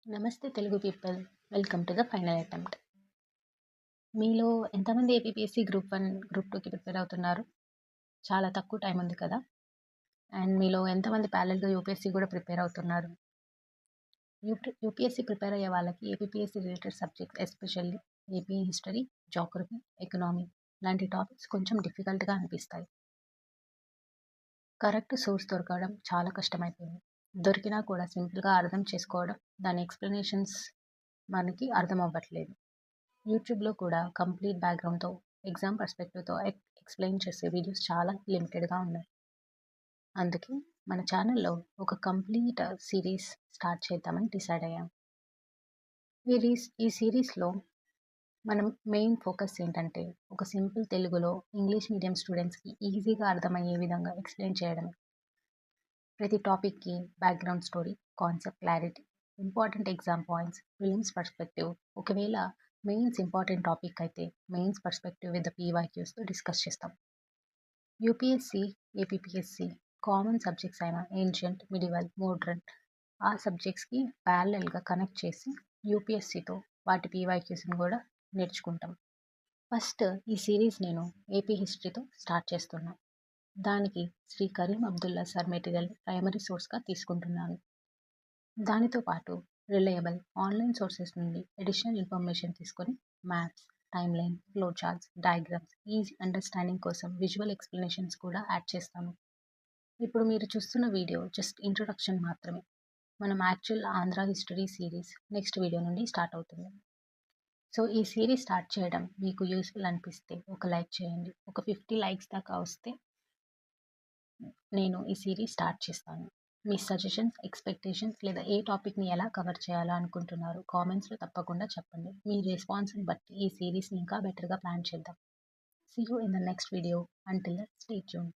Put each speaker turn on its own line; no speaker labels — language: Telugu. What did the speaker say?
నమస్తే Telugu people. Welcome to the final attempt. మీలో ఎంతమంది ఏపీపీఎస్సీ గ్రూప్ 1, గ్రూప్ 2కి ప్రిపేర్ అవుతున్నారు? చాలా తక్కువ టైం ఉంది కదా. అండ్ మీలో ఎంతమంది ప్యారలల్గా యూపీఎస్సీ కూడా ప్రిపేర్ అవుతున్నారు? యూపీఎస్సీ ప్రిపేర్ అయ్యే వాళ్ళకి APPSC related subjects, especially AP history, geography, economy లాంటి టాపిక్స్ కొంచెం డిఫికల్ట్గా అనిపిస్తాయి. కరెక్ట్ సోర్స్ దొరకడం చాలా కష్టమైపోయింది. దొరికినా కూడా సింపుల్గా అర్థం చేసుకోవడం, దాని ఎక్స్ప్లెనేషన్స్ మనకి అర్థం అవ్వట్లేదు. యూట్యూబ్లో కూడా కంప్లీట్ బ్యాక్గ్రౌండ్తో, ఎగ్జామ్ పర్స్పెక్టివ్తో ఎక్స్ప్లెయిన్ చేసే వీడియోస్ చాలా లిమిటెడ్గా ఉన్నాయి. అందుకే మన ఛానల్లో ఒక కంప్లీట్ సిరీస్ స్టార్ట్ చేద్దామని డిసైడ్ అయ్యాం. ఈ సిరీస్లో మనం మెయిన్ ఫోకస్ ఏంటంటే, ఒక సింపుల్ తెలుగులో ఇంగ్లీష్ మీడియం స్టూడెంట్స్కి ఈజీగా అర్థమయ్యే విధంగా ఎక్స్ప్లెయిన్ చేయడమే. ప్రతి టాపిక్కి background story, concept clarity, important exam points, prelims perspective, ఒకవేళ మెయిన్స్ ఇంపార్టెంట్ టాపిక్ అయితే మెయిన్స్ పర్స్పెక్టివ్ విత్ పీవైక్యూస్తో డిస్కస్ చేస్తాం. యూపీఎస్సీ, ఏపీపీఎస్సీ కామన్ సబ్జెక్ట్స్ అయిన ఏన్షియంట్, మిడివల్, మోడ్రన్ ఆ సబ్జెక్ట్స్కి ప్యారలల్గా కనెక్ట్ చేసి యూపీఎస్సీతో వాటి పీవైక్యూస్ని కూడా నేర్చుకుంటాం. ఫస్ట్ ఈ సిరీస్ నేను ఏపీ హిస్టరీతో స్టార్ట్ చేస్తున్నాను. దానికి Shri Karim Abdullah sir material primary సోర్స్గా తీసుకుంటున్నాను. దానితో పాటు రిలయబుల్ ఆన్లైన్ సోర్సెస్ నుండి అడిషనల్ ఇన్ఫర్మేషన్ తీసుకొని maps, time line, flow charts, diagrams, easy understanding కోసం విజువల్ ఎక్స్ప్లెనేషన్స్ కూడా యాడ్ చేస్తాను. ఇప్పుడు మీరు చూస్తున్న వీడియో జస్ట్ ఇంట్రొడక్షన్ మాత్రమే. మనం actual Andhra history series next video నుండి స్టార్ట్ అవుతుంది. సో ఈ సిరీస్ స్టార్ట్ చేయడం మీకు యూస్ఫుల్ అనిపిస్తే ఒక లైక్ చేయండి. ఒక 50 లైక్స్ దాకా వస్తే నేను ఈ సిరీస్ స్టార్ట్ చేస్తాను. మీ సజెషన్స్, ఎక్స్పెక్టేషన్స్ లేదా ఏ టాపిక్ని ఎలా కవర్ చేయాలో అనుకుంటున్నారు కామెంట్స్లో తప్పకుండా చెప్పండి. మీ రెస్పాన్స్ని బట్టి ఈ సిరీస్ని ఇంకా బెటర్గా ప్లాన్ చేద్దాం. See you in the next video. Until then stay tuned.